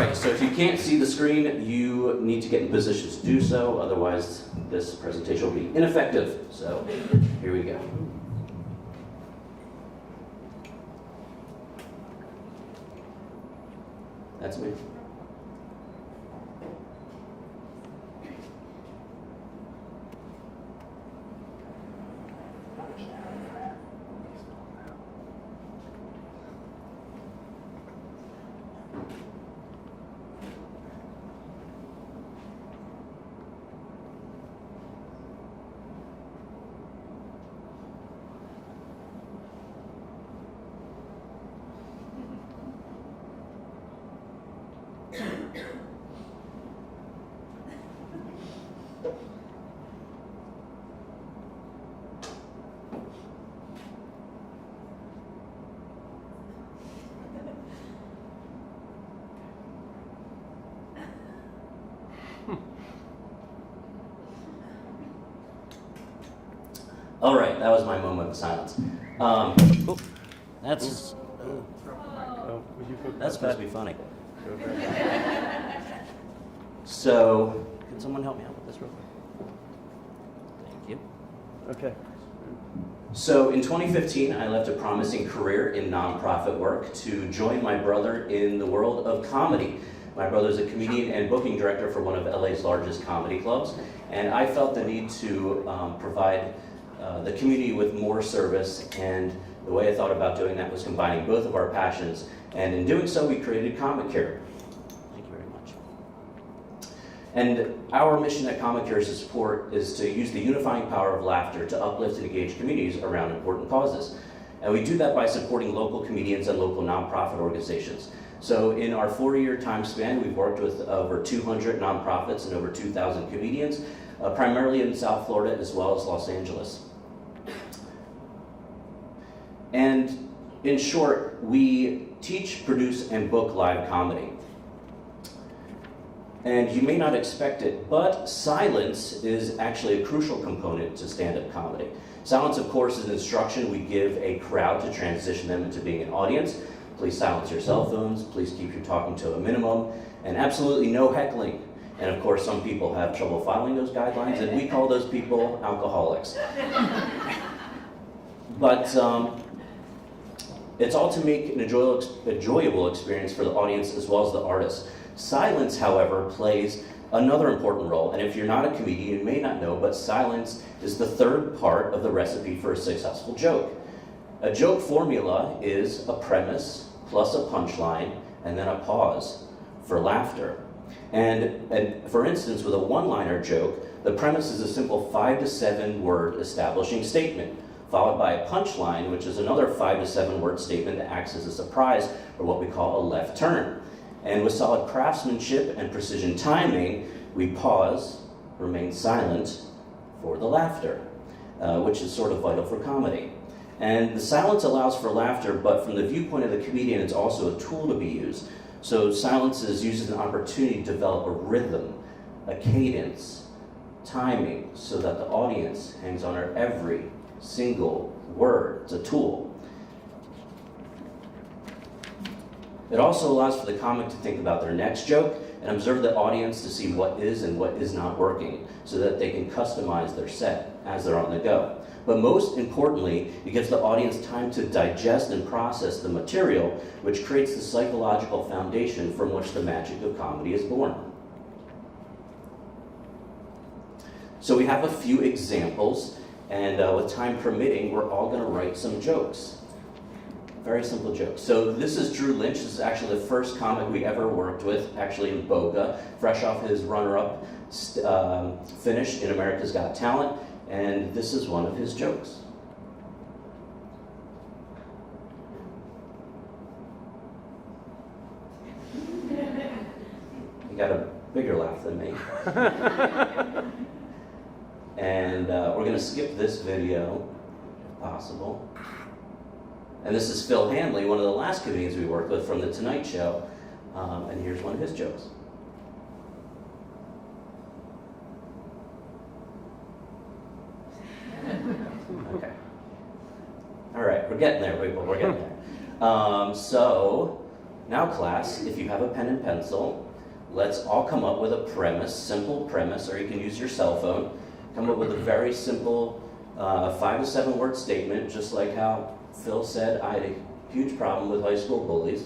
right, so if you can't see the screen, you need to get in positions to do so, otherwise this presentation will be ineffective. So here we go. That's me. All right, that was my moment of silence. That's supposed to be funny. So, can someone help me out with this real quick? Thank you. Okay. So in 2015, I left a promising career in nonprofit work to join my brother in the world of comedy. My brother is a comedian and booking director for one of LA's largest comedy clubs, and I felt the need to provide the community with more service, and the way I thought about doing that was combining both of our passions, and in doing so we created Comic Care. Thank you very much. And our mission at Comic Care is to use the unifying power of laughter to uplift and engage communities around important causes. And we do that by supporting local comedians and local nonprofit organizations. So in our 4-year time span, we've worked with over 200 nonprofits and over 2,000 comedians, primarily in South Florida as well as Los Angeles. And in short, we teach, produce, and book live comedy. And you may not expect it, but silence is actually a crucial component to stand-up comedy. Silence, of course, is an instruction we give a crowd to transition them into being an audience. Please silence your cell phones, please keep your talking to a minimum, and absolutely no heckling. And of course, some people have trouble following those guidelines, and we call those people alcoholics. But it's all to make an enjoyable experience for the audience as well as the artist. Silence, however, plays another important role, and if you're not a comedian, you may not know, but silence is the third part of the recipe for a successful joke. A joke formula is a premise plus a punchline and then a pause for laughter. And for instance, with a one-liner joke, the premise is a simple 5 to 7 word establishing statement, followed by a punchline, which is another 5 to 7 word statement that acts as a surprise, or what we call a left turn. And with solid craftsmanship and precision timing, we pause, remain silent for the laughter, which is sort of vital for comedy. And the silence allows for laughter, but from the viewpoint of the comedian, it's also a tool to be used. So silence is used as an opportunity to develop a rhythm, a cadence, timing, so that the audience hangs on our every single word. It's a tool. It also allows for the comic to think about their next joke and observe the audience to see what is and what is not working, so that they can customize their set as they're on the go. But most importantly, it gives the audience time to digest and process the material, which creates the psychological foundation from which the magic of comedy is born. So we have a few examples, and with time permitting, we're all going to write some jokes. Very simple jokes. So this is Drew Lynch. This is actually the first comic we ever worked with, actually in Boca, fresh off his runner-up finish in America's Got Talent. And this is one of his jokes. He got a bigger laugh than me. And we're going to skip this video, if possible. And this is Phil Hanley, one of the last comedians we worked with from The Tonight Show. And here's one of his jokes. Okay. All right, we're getting there, people. We're getting there. So Now class, if you have a pen and pencil, let's all come up with a premise, simple premise, or you can use your cell phone. Come up with a very simple 5 to 7 word statement, just like how Phil said, I had a huge problem with high school bullies,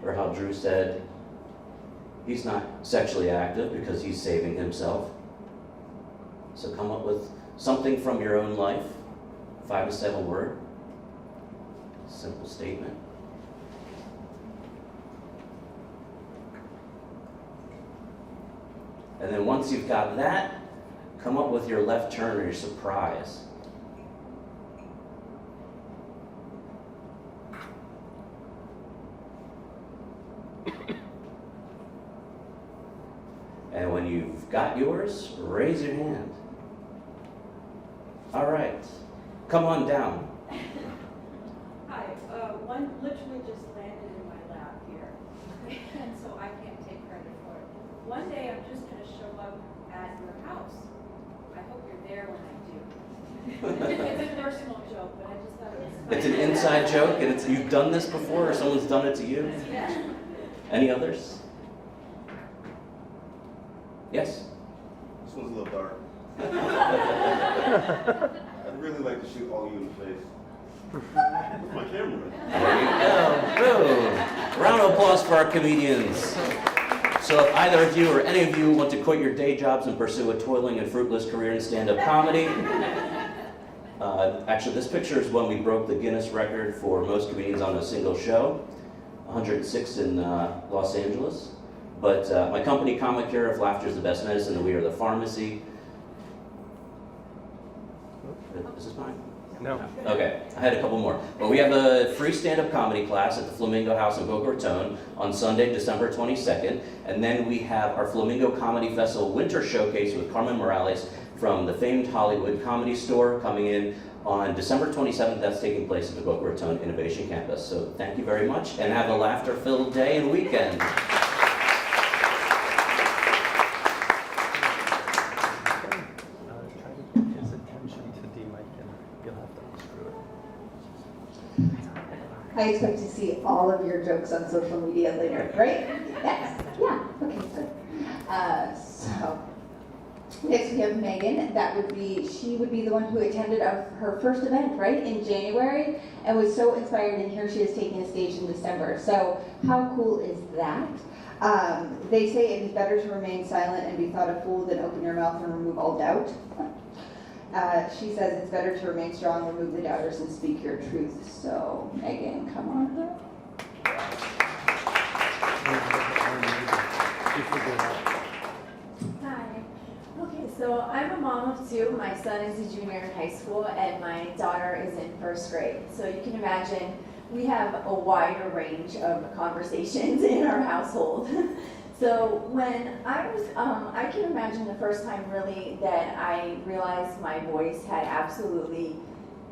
or how Drew said he's not sexually active because he's saving himself. So come up with something from your own life, 5 to 7 word, simple statement. And then once you've got that, come up with your left turn or your surprise. And when you've got yours, raise your hand. All right, come on down. Hi, one literally just landed in my lap here, and so I can't take credit for it. One day I'm just going to show up at your house. I hope you're there when I do. It's a personal joke, but I just thought it was funny. It's an inside joke, and you've done this before, or someone's done it to you? Yeah. Any others? Yes? This one's a little dark. I'd really like to shoot all you in the face. With my camera. There you go. Boom. Round of applause for our comedians. So if either of you or any of you want to quit your day jobs and pursue a toiling and fruitless career in stand-up comedy, actually this picture is when we broke the Guinness record for most comedians on a single show, 106 in Los Angeles. But my company, Comic Cure, if laughter is the best medicine, and we are the pharmacy. Is this mine? No. Okay, I had a couple more. But we have a free stand-up comedy class at the Flamingo House in Boca Raton on Sunday, December 22nd. And then we have our Flamingo Comedy Festival Winter Showcase with Carmen Morales from the famed Hollywood Comedy Store coming in on December 27th. That's taking place at the Boca Raton Innovation Campus. So thank you very much, and have a laughter-filled day and weekend. I expect to see all of your jokes on social media later, right? Yes. Yeah. Okay. Good. So next we have Megan. She would be the one who attended her first event, right, in January, and was so inspired. And here she is taking a stage in December. So how cool is that? They say it is better to remain silent and be thought a fool than open your mouth and remove all doubt. She says it's better to remain strong, remove the doubters, and speak your truth. So, Megan, come on here. Hi. Okay, so I'm a mom of 2. My son is a junior in high school, and my daughter is in 1st grade. So you can imagine we have a wider range of conversations in our household. So when I can imagine the first time really that I realized my voice had absolutely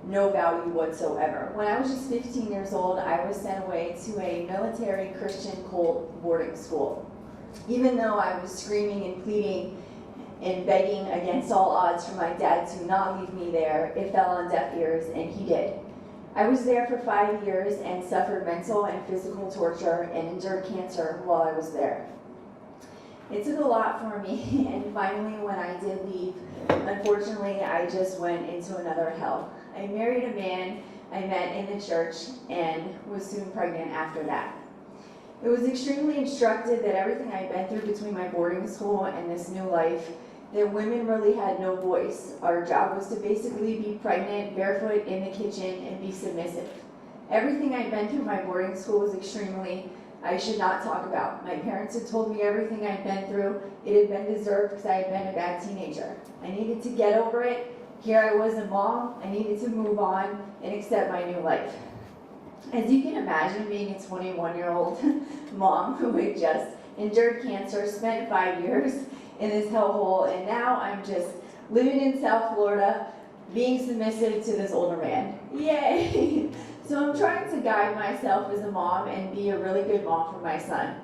no value whatsoever. When I was just 15 years old, I was sent away to a military Christian cult boarding school. Even though I was screaming and pleading and begging against all odds for my dad to not leave me there, it fell on deaf ears, and he did. I was there for 5 years and suffered mental and physical torture and endured cancer while I was there. It took a lot for me, and finally when I did leave, unfortunately I just went into another hell. I married a man I met in the church and was soon pregnant after that. It was extremely instructive that everything I'd been through between my boarding school and this new life, that women really had no voice. Our job was to basically be pregnant, barefoot in the kitchen, and be submissive. Everything I'd been through my boarding school was extremely I should not talk about. My parents had told me everything I'd been through. It had been deserved because I had been a bad teenager. I needed to get over it. Here I was a mom. I needed to move on and accept my new life. As you can imagine, being a 21-year-old mom who had just endured cancer, spent 5 years in this hellhole, and now I'm just living in South Florida, being submissive to this older man. Yay! So I'm trying to guide myself as a mom and be a really good mom for my son.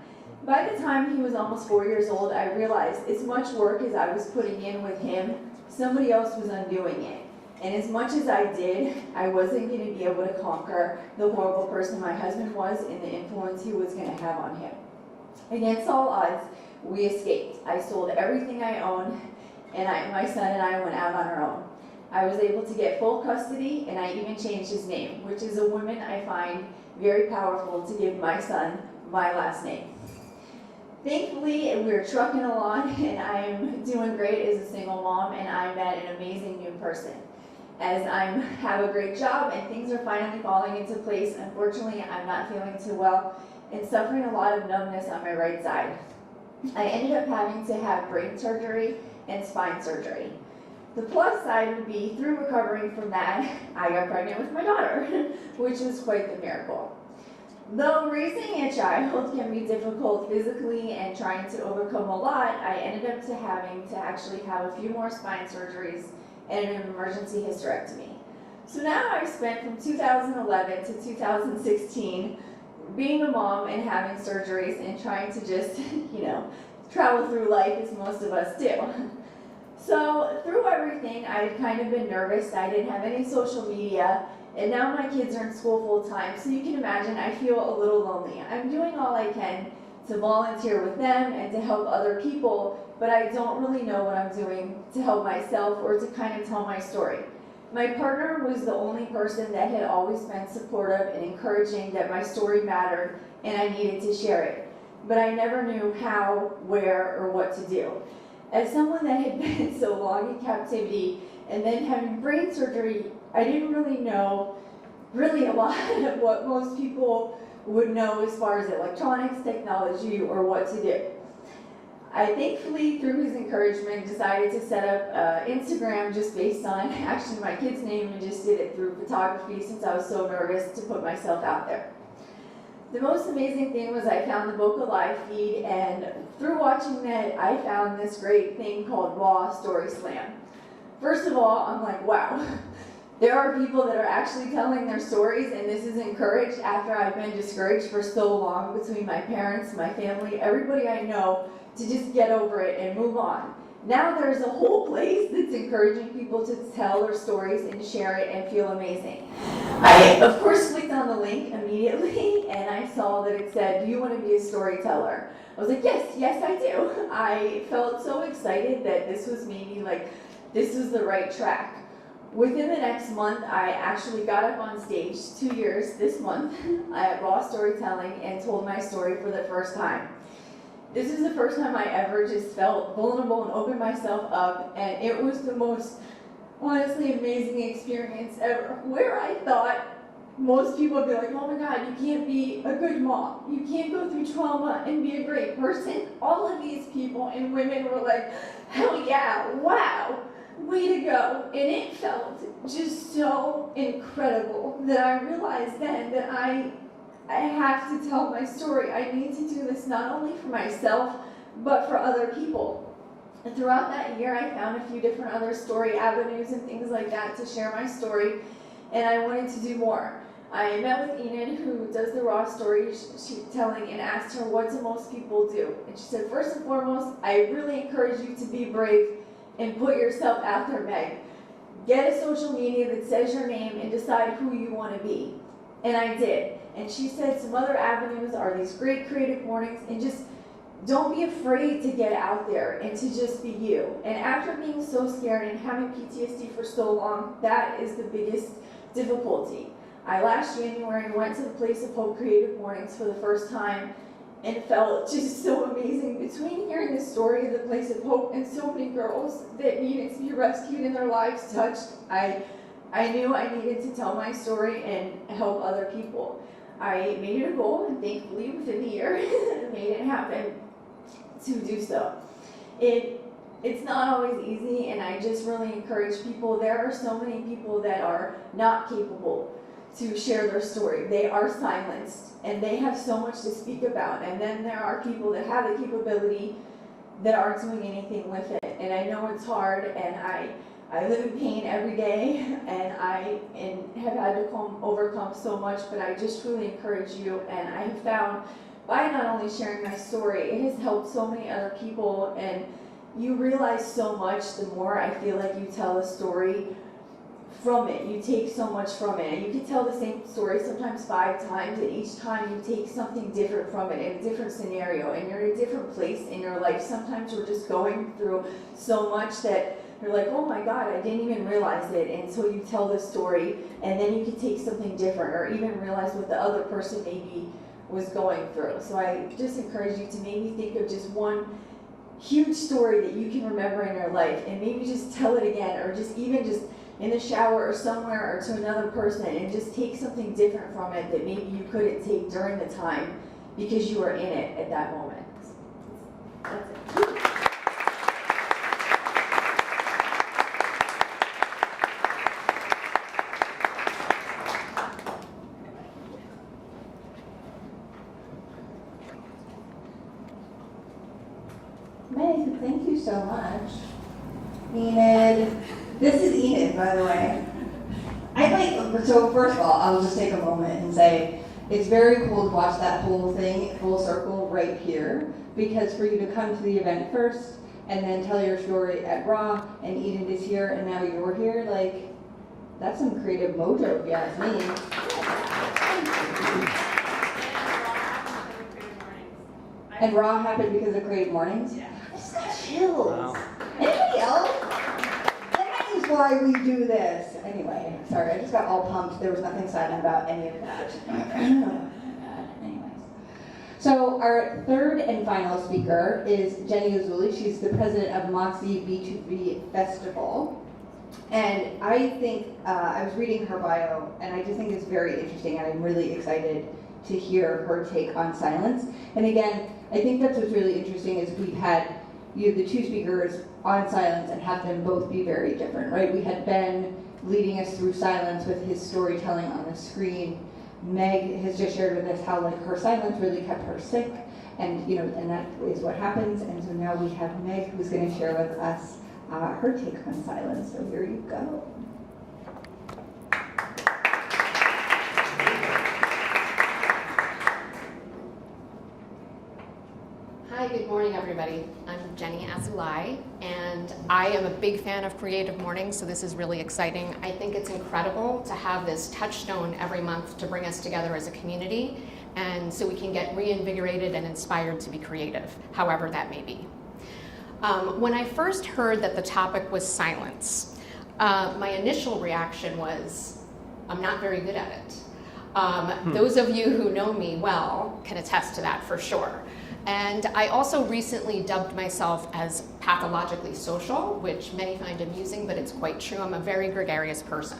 By the time he was almost 4 years old, I realized as much work as I was putting in with him, somebody else was undoing it. And as much as I did, I wasn't going to be able to conquer the horrible person my husband was and the influence he was going to have on him. Against all odds, we escaped. I sold everything I owned, and my son and I went out on our own. I was able to get full custody, and I even changed his name, which is a woman I find very powerful to give my son my last name. Thankfully, we're trucking along, and I'm doing great as a single mom, and I met an amazing new person. As I have a great job and things are finally falling into place, unfortunately, I'm not feeling too well and suffering a lot of numbness on my right side. I ended up having to have brain surgery and spine surgery. The plus side would be, through recovering from that, I got pregnant with my daughter, which was quite the miracle. Though raising a child can be difficult physically and trying to overcome a lot, I ended up having to actually have a few more spine surgeries and an emergency hysterectomy. So now I've spent from 2011 to 2016 being a mom and having surgeries and trying to just, travel through life as most of us do. So through everything, I had kind of been nervous. I didn't have any social media, and now my kids are in school full time, so you can imagine I feel a little lonely. I'm doing all I can to volunteer with them and to help other people, but I don't really know what I'm doing to help myself or to kind of tell my story. My partner was the only person that had always been supportive and encouraging that my story mattered and I needed to share it, but I never knew how, where, or what to do. As someone that had been so long in captivity and then having brain surgery, I didn't really know a lot of what most people would know as far as electronics, technology, or what to do. I thankfully, through his encouragement, decided to set up Instagram just based on actually my kid's name, and just did it through photography since I was so nervous to put myself out there. The most amazing thing was I found the Boca Live feed, and through watching that, I found this great thing called Raw Story Slam. First of all, I'm like, wow, there are people that are actually telling their stories, and this is encouraged after I've been discouraged for so long between my parents, my family, everybody I know, to just get over it and move on. Now there's a whole place that's encouraging people to tell their stories and share it and feel amazing. I, of course, clicked on the link immediately, and I saw that it said, do you want to be a storyteller? I was like, yes, I do. I felt so excited that this was maybe this was the right track. Within the next month, I actually got up on stage, 2 years this month, at Raw Storytelling, and told my story for the first time. This is the first time I ever just felt vulnerable and opened myself up, and it was the most, honestly, amazing experience ever, where I thought most people would be like, oh my God, you can't be a good mom. You can't go through trauma and be a great person. All of these people and women were like, hell yeah, wow, way to go. And it felt just so incredible that I realized then that I have to tell my story. I need to do this not only for myself, but for other people. And throughout that year, I found a few different other story avenues and things like that to share my story, and I wanted to do more. I met with Enid, who does the Raw storytelling, and asked her, what do most people do? And she said, first and foremost, I really encourage you to be brave and put yourself out there, Meg. Get a social media that says your name and decide who you want to be. And I did. And she said some other avenues are these great creative mornings, and just don't be afraid to get out there and to just be you. And after being so scared and having PTSD for so long, that is the biggest difficulty. I last January went to the Place of Hope Creative Mornings for the first time and felt just so amazing between hearing the story of the Place of Hope and so many girls that needed to be rescued and their lives touched. I knew I needed to tell my story and help other people. I made it a goal, and thankfully within the year made it happen to do so. It's not always easy, and I just really encourage people. There are so many people that are not capable to share their story. They are silenced, and they have so much to speak about. And then there are people that have the capability that aren't doing anything with it. And I know it's hard, and I live in pain every day, and I have had to overcome so much, but I just really encourage you. And I have found, by not only sharing my story, it has helped so many other people, and you realize so much the more I feel like you tell a story from it. You take so much from it. And you can tell the same story sometimes 5 times, and each time you take something different from it in a different scenario, and you're in a different place in your life. Sometimes we're just going through so much that you're like, oh my God, I didn't even realize it. And so you tell the story, and then you can take something different, or even realize what the other person maybe was going through. So I just encourage you to maybe think of just one huge story that you can remember in your life, and maybe just tell it again, or just even just in the shower or somewhere, or to another person, and just take something different from it that maybe you couldn't take during the time because you were in it at that moment. That's it. Meg, thank you so much. Enid, this is Enid, by the way. So first of all, I'll just take a moment and say, it's very cool to watch that whole thing full circle right here, because for you to come to the event first, and then tell your story at Raw, and Enid is here, and now you're here, like, that's some creative mojo, if you ask me. And Raw happened because of Creative Mornings? Yeah. I just got chills. Wow. Anybody else? That is why we do this. Anyway, sorry, I just got all pumped. There was nothing silent about any of that. Anyways. So our third and final speaker is Jenny Azuli. She's the president of Moxie B2B Festival. And I think, I was reading her bio, and I just think it's very interesting, and I'm really excited to hear her take on silence. And again, I think that's what's really interesting is we've had the 2 speakers on silence and have them both be very different, right? We had Ben leading us through silence with his storytelling on the screen. Meg has just shared with us how like her silence really kept her sick, and and that is what happens. And so now we have Meg who's going to share with us her take on silence. So here you go. Hi, good morning, everybody. I'm Jenny Azulai, and I am a big fan of Creative Mornings, so this is really exciting. I think it's incredible to have this touchstone every month to bring us together as a community, and so we can get reinvigorated and inspired to be creative, however that may be. When I first heard that the topic was silence, my initial reaction was, I'm not very good at it. Those of you who know me well can attest to that for sure. And I also recently dubbed myself as pathologically social, which many find amusing, but it's quite true. I'm a very gregarious person.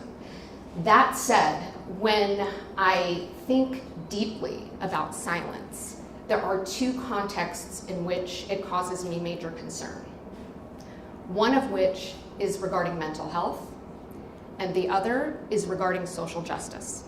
That said, when I think deeply about silence, there are 2 contexts in which it causes me major concern. One of which is regarding mental health, and the other is regarding social justice.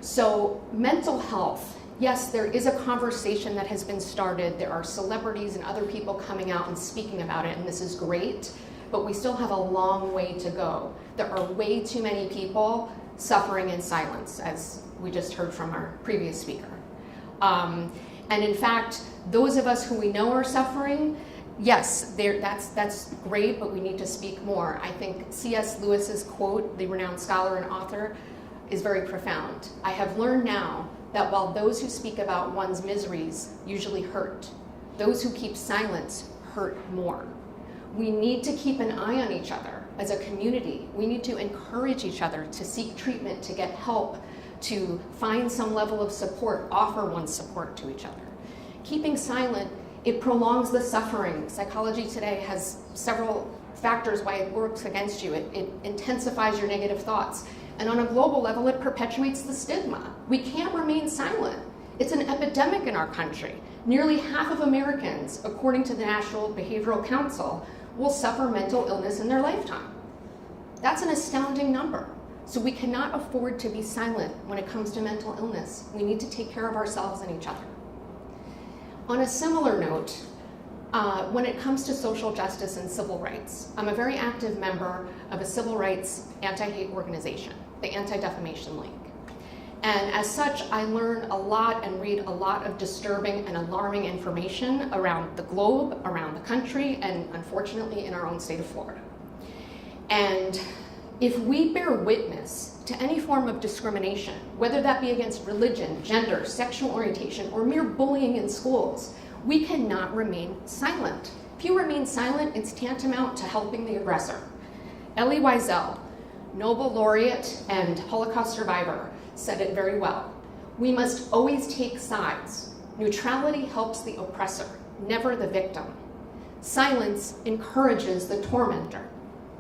So, mental health. Yes, there is a conversation that has been started. There are celebrities and other people coming out and speaking about it, and this is great, but we still have a long way to go. There are way too many people suffering in silence, as we just heard from our previous speaker. And in fact, those of us who we know are suffering, yes, that's great, but we need to speak more. I think C.S. Lewis's quote, the renowned scholar and author, is very profound. I have learned now that while those who speak about one's miseries usually hurt, those who keep silence hurt more. We need to keep an eye on each other as a community. We need to encourage each other to seek treatment, to get help, to find some level of support, offer one's support to each other. Keeping silent, it prolongs the suffering. Psychology today has several factors why it works against you. It intensifies your negative thoughts. And on a global level, it perpetuates the stigma. We can't remain silent. It's an epidemic in our country. Nearly half of Americans, according to the National Behavioral Council, will suffer mental illness in their lifetime. That's an astounding number. So we cannot afford to be silent when it comes to mental illness. We need to take care of ourselves and each other. On a similar note, when it comes to social justice and civil rights, I'm a very active member of a civil rights anti-hate organization, the Anti-Defamation League. And as such, I learn a lot and read a lot of disturbing and alarming information around the globe, around the country, and unfortunately in our own state of Florida. And If we bear witness to any form of discrimination, whether that be against religion, gender, sexual orientation, or mere bullying in schools, we cannot remain silent. If you remain silent, it's tantamount to helping the aggressor. Elie Wiesel, Nobel laureate and Holocaust survivor, said it very well. We must always take sides. Neutrality helps the oppressor, never the victim. Silence encourages the tormentor,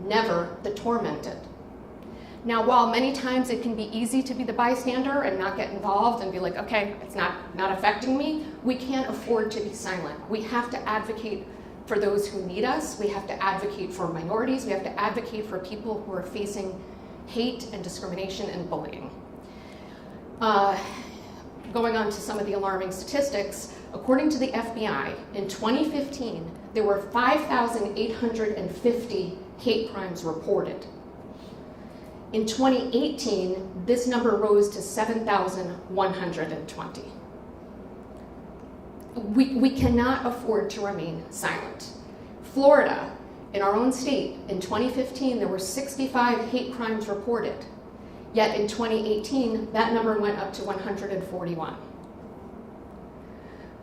never the tormented. Now, while many times it can be easy to be the bystander and not get involved and be like, okay, it's not affecting me, we can't afford to be silent. We have to advocate for those who need us. We have to advocate for minorities. We have to advocate for people who are facing hate and discrimination and bullying. Going on to some of the alarming statistics, according to the FBI, in 2015, there were 5,850 hate crimes reported. In 2018, this number rose to 7,120. We cannot afford to remain silent. Florida, in our own state, in 2015, there were 65 hate crimes reported. Yet in 2018, that number went up to 141.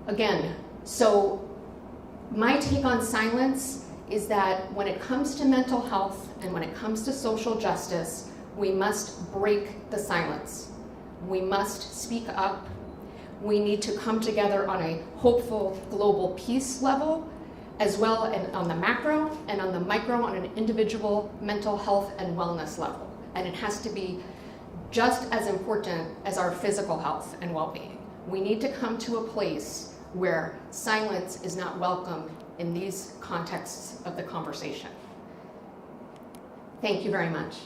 Again, so my take on silence is that when it comes to mental health and when it comes to social justice, we must break the silence. We must speak up. We need to come together on a hopeful global peace level, as well as on the macro and on the micro on an individual mental health and wellness level. And it has to be just as important as our physical health and well-being. We need to come to a place where silence is not welcome in these contexts of the conversation. Thank you very much.